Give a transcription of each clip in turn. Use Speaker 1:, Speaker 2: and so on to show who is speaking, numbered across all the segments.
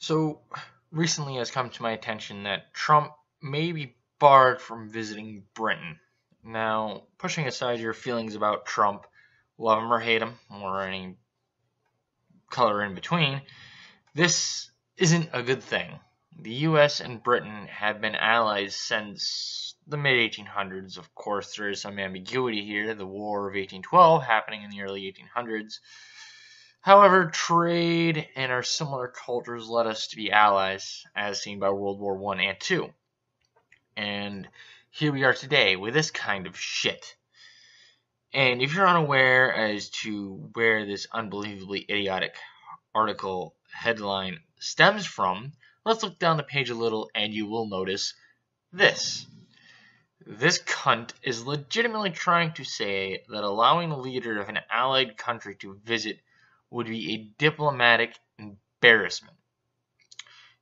Speaker 1: So, recently has come to my attention that Trump may be barred from visiting Britain. Now, pushing aside your feelings about Trump, love him or hate him, or any color in between, this isn't a good thing. The US and Britain have been allies since the mid 1800s. Of course, there is some ambiguity here, the War of 1812 happening in the early 1800s. However, trade and our similar cultures led us to be allies, as seen by World War I and II. And here we are today with this kind of shit. And if you're unaware as to where this unbelievably idiotic article headline stems from, let's look down the page a little and you will notice this. This cunt is legitimately trying to say that allowing the leader of an allied country to visit would be a diplomatic embarrassment.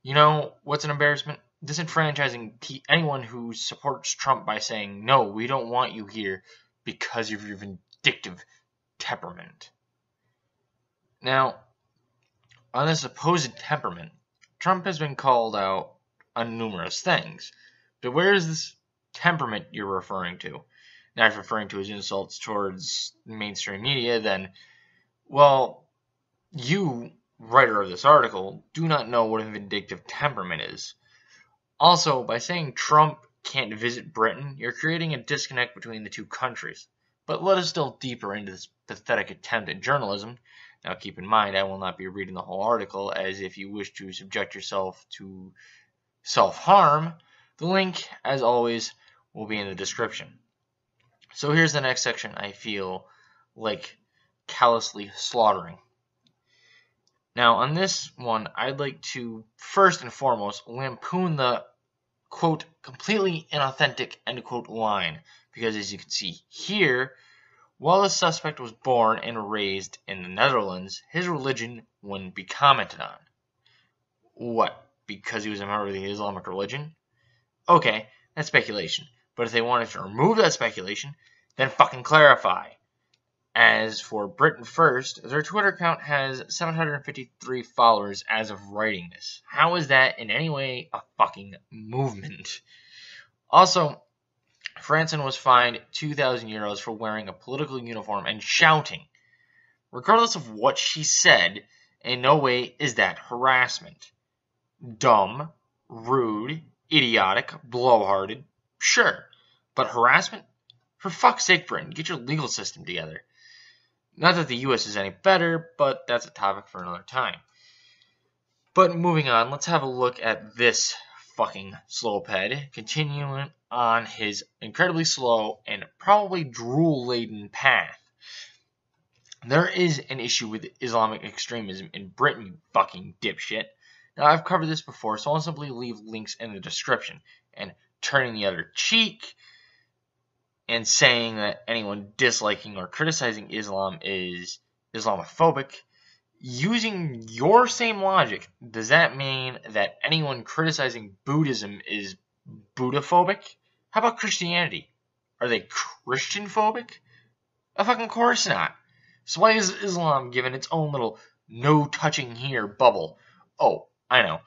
Speaker 1: You know what's an embarrassment? Disenfranchising anyone who supports Trump by saying, no, we don't want you here because of your vindictive temperament. Now, on this supposed temperament, Trump has been called out on numerous things. But where is this temperament you're referring to? Now, if referring to his insults towards mainstream media, then, well, you, writer of this article, do not know what a vindictive temperament is. Also, by saying Trump can't visit Britain, you're creating a disconnect between the two countries. But let us delve deeper into this pathetic attempt at journalism. Now, keep in mind, I will not be reading the whole article, as if you wish to subject yourself to self-harm, the link, as always, will be in the description. So here's the next section I feel like callously slaughtering. Now, on this one, I'd like to, first and foremost, lampoon the, quote, completely inauthentic, end quote, line. Because as you can see here, while the suspect was born and raised in the Netherlands, his religion wouldn't be commented on. What? Because he was a member of the Islamic religion? Okay, that's speculation. But if they wanted to remove that speculation, then fucking clarify. As for Britain First, their Twitter account has 753 followers as of writing this. How is that in any way a fucking movement? Also, Franson was fined 2,000 euros for wearing a political uniform and shouting. Regardless of what she said, in no way is that harassment. Dumb, rude, idiotic, blowharded, sure. But harassment? For fuck's sake, Britain, get your legal system together. Not that the US is any better, but that's a topic for another time. But moving on, let's have a look at this fucking slowped, continuing on his incredibly slow and probably drool-laden path. There is an issue with Islamic extremism in Britain, you fucking dipshit. Now, I've covered this before, so I'll simply leave links in the description. And turning the other cheek and saying that anyone disliking or criticizing Islam is Islamophobic, using your same logic, does that mean that anyone criticizing Buddhism is Buddhaphobic? How about Christianity? Are they Christianphobic? Of fucking course not. So why is Islam given its own little no touching here bubble? Oh, I know.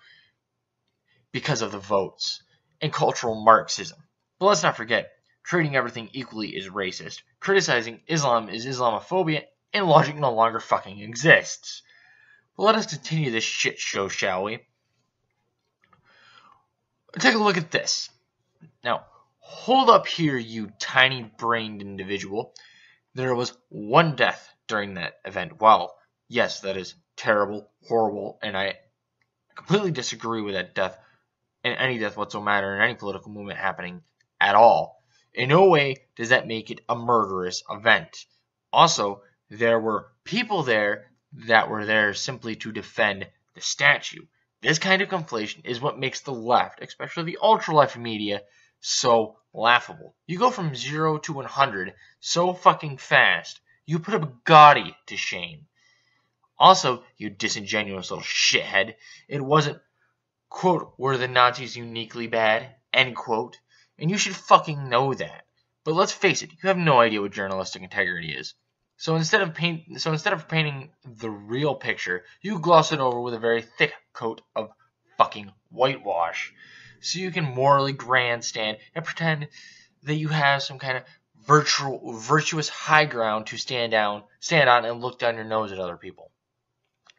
Speaker 1: Because of the votes and cultural Marxism. But let's not forget, treating everything equally is racist. Criticizing Islam is Islamophobia, and logic no longer fucking exists. But let us continue this shit show, shall we? Take a look at this. Now, hold up here, you tiny-brained individual. There was one death during that event. Well, yes, that is terrible, horrible, and I completely disagree with that death, and any death whatsoever in any political movement happening at all. In no way does that make it a murderous event. Also, there were people there that were there simply to defend the statue. This kind of conflation is what makes the left, especially the ultra-left media, so laughable. You go from 0 to 100 so fucking fast, you put a Bugatti to shame. Also, you disingenuous little shithead, it wasn't, quote, were the Nazis uniquely bad, end quote. And you should fucking know that. But let's face it, you have no idea what journalistic integrity is. So instead of painting the real picture, you gloss it over with a very thick coat of fucking whitewash. So you can morally grandstand and pretend that you have some kind of virtuous high ground to stand on and look down your nose at other people.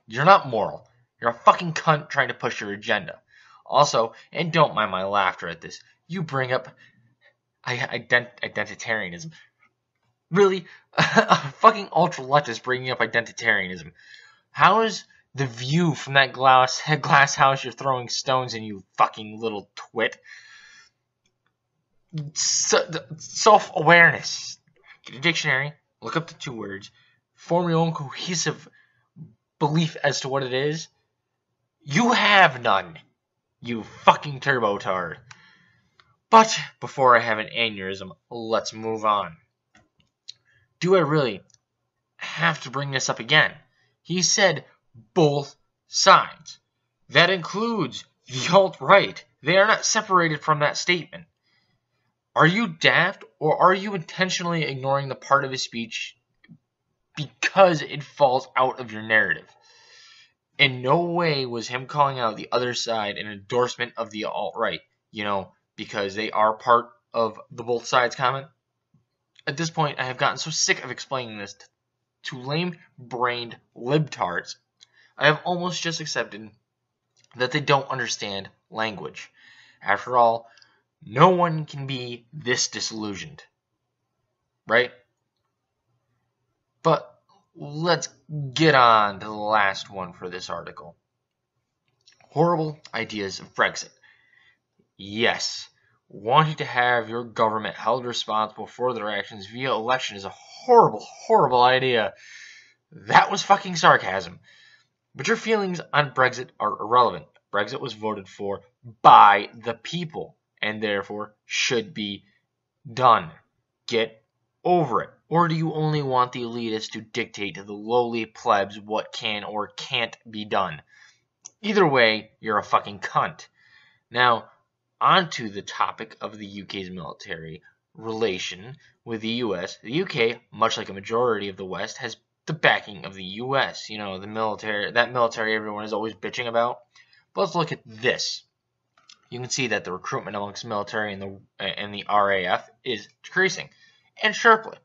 Speaker 1: You're not moral. You're a fucking cunt trying to push your agenda. Also, and don't mind my laughter at this, you bring up identitarianism. Really? A fucking ultra-leftist bringing up identitarianism. How is the view from that glass house you're throwing stones in, you fucking little twit? Self-awareness. Get a dictionary, look up the 2 words, form your own cohesive belief as to what it is. You have none, you fucking turbotard. But before I have an aneurysm, let's move on. Do I really have to bring this up again? He said both sides. That includes the alt-right. They are not separated from that statement. Are you daft, or are you intentionally ignoring the part of his speech because it falls out of your narrative? In no way was him calling out the other side an endorsement of the alt-right, because they are part of the both sides comment. At this point, I have gotten so sick of explaining this to lame-brained libtards, I have almost just accepted that they don't understand language. After all, no one can be this disillusioned, right? But let's get on to the last one for this article. Horrible ideas of Brexit. Yes, wanting to have your government held responsible for their actions via election is a horrible, horrible idea. That was fucking sarcasm. But your feelings on Brexit are irrelevant. Brexit was voted for by the people, and therefore should be done. Get over it. Or do you only want the elitists to dictate to the lowly plebs what can or can't be done? Either way, you're a fucking cunt. Now, on to the topic of the UK's military relation with the US. The UK, much like a majority of the West, has the backing of the US. The military, that military everyone is always bitching about. But let's look at this. You can see that the recruitment amongst military and the RAF is decreasing, and sharply.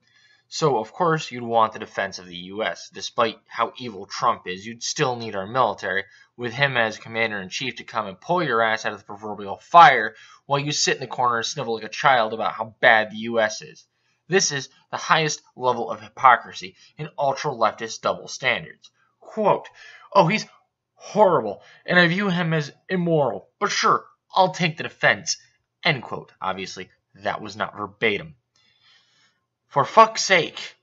Speaker 1: So, of course, you'd want the defense of the U.S. Despite how evil Trump is, you'd still need our military, with him as commander-in-chief to come and pull your ass out of the proverbial fire while you sit in the corner and snivel like a child about how bad the U.S. is. This is the highest level of hypocrisy and ultra-leftist double standards. Quote, "Oh, he's horrible, and I view him as immoral, but sure, I'll take the defense." End quote. Obviously, that was not verbatim. For fuck's sake,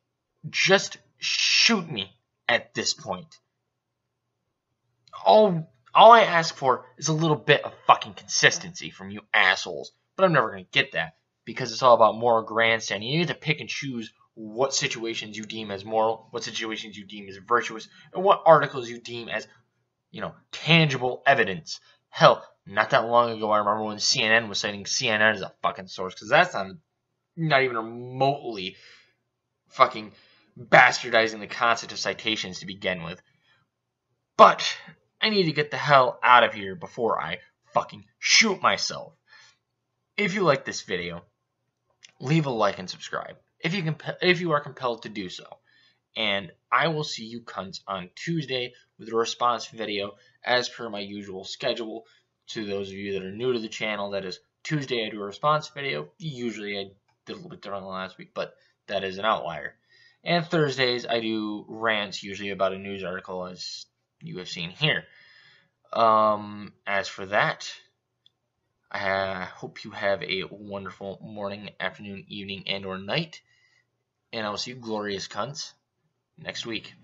Speaker 1: just shoot me at this point. All I ask for is a little bit of fucking consistency from you assholes. But I'm never going to get that, because it's all about moral grandstanding. You need to pick and choose what situations you deem as moral, what situations you deem as virtuous, and what articles you deem as, tangible evidence. Hell, not that long ago, I remember when CNN was citing CNN as a fucking source, because that's not even remotely fucking bastardizing the concept of citations to begin with. But I need to get the hell out of here before I fucking shoot myself. If you like this video, leave a like and subscribe if you are compelled to do so. And I will see you cunts on Tuesday with a response video as per my usual schedule. To those of you that are new to the channel, that is Tuesday I do a response video. Usually I did a little bit different than last week, but that is an outlier. And Thursdays I do rants, usually about a news article, as you have seen here. As for that, I hope you have a wonderful morning, afternoon, evening, and or night. And I will see you glorious cunts next week.